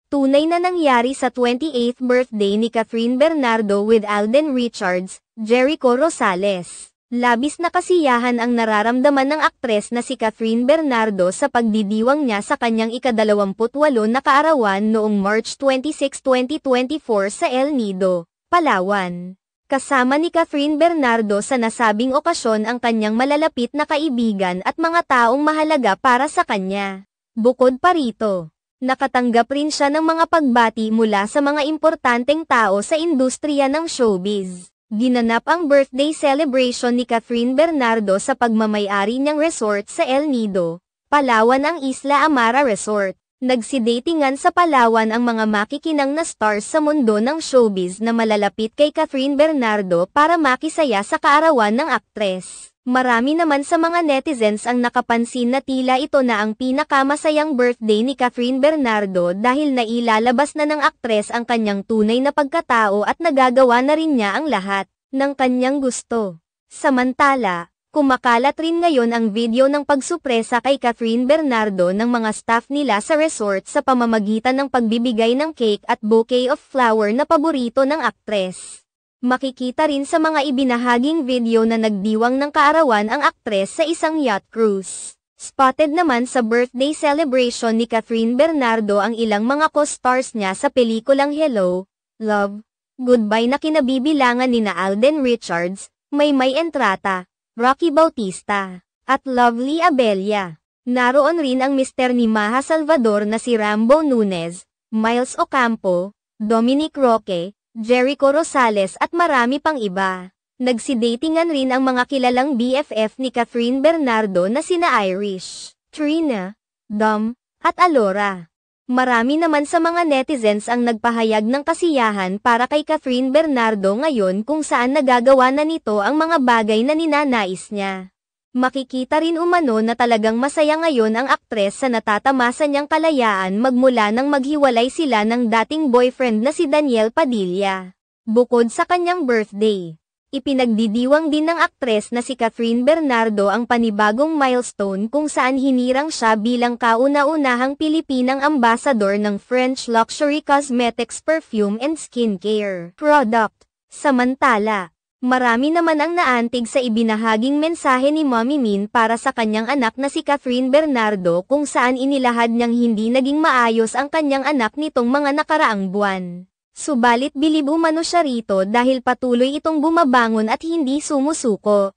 Tunay na nangyari sa 28th birthday ni Catherine Bernardo with Alden Richards, Jericho Rosales. Labis na kasiyahan ang nararamdaman ng aktres na si Catherine Bernardo sa pagdidiwang niya sa kanyang ika-28 na kaarawan noong March 26, 2024 sa El Nido, Palawan. Kasama ni Catherine Bernardo sa nasabing okasyon ang kanyang malalapit na kaibigan at mga taong mahalaga para sa kanya. Bukod pa rito, nakatanggap rin siya ng mga pagbati mula sa mga importanteng tao sa industriya ng showbiz. Ginanap ang birthday celebration ni Catherine Bernardo sa pagmamay-ari niyang resort sa El Nido, Palawan ang Isla Amara Resort. Nagsidatingan sa Palawan ang mga makikinang na stars sa mundo ng showbiz na malalapit kay Catherine Bernardo para makisaya sa kaarawan ng aktres. Marami naman sa mga netizens ang nakapansin na tila ito na ang pinakamasayang birthday ni Catherine Bernardo dahil nailalabas na ng aktres ang kanyang tunay na pagkatao at nagagawa na rin niya ang lahat ng kanyang gusto. Samantala, kumakalat rin ngayon ang video ng pagsupresa kay Catherine Bernardo ng mga staff nila sa resort sa pamamagitan ng pagbibigay ng cake at bouquet of flower na paborito ng aktres. Makikita rin sa mga ibinahaging video na nagdiwang ng kaarawan ang aktres sa isang yacht cruise. Spotted naman sa birthday celebration ni Catherine Bernardo ang ilang mga co-stars niya sa pelikulang Hello, Love, Goodbye na kinabibilangan nina Alden Richards, Maymay Entrata, Rocky Bautista, at Lovely Abella. Naroon rin ang mister ni Maja Salvador na si Rambo Nunez, Miles Ocampo, Dominic Roque, Jericho Rosales at marami pang iba. Nagsidatingan rin ang mga kilalang BFF ni Catherine Bernardo na sina Irish, Trina, Dom, at Alora. Marami naman sa mga netizens ang nagpahayag ng kasiyahan para kay Catherine Bernardo ngayon kung saan nagagawa na nito ang mga bagay na ninanais niya. Makikita rin umano na talagang masaya ngayon ang aktres sa natatamasa niyang kalayaan magmula nang maghiwalay sila ng dating boyfriend na si Daniel Padilla. Bukod sa kanyang birthday, ipinagdidiwang din ng aktres na si Catherine Bernardo ang panibagong milestone kung saan hinirang siya bilang kauna-unahang Pilipinang ambassador ng French luxury cosmetics perfume and skincare product. Samantala, marami naman ang naantig sa ibinahaging mensahe ni Mommy Min para sa kanyang anak na si Catherine Bernardo kung saan inilahad niyang hindi naging maayos ang kanyang anak nitong mga nakaraang buwan. Subalit bilib umano siya rito dahil patuloy itong bumabangon at hindi sumusuko.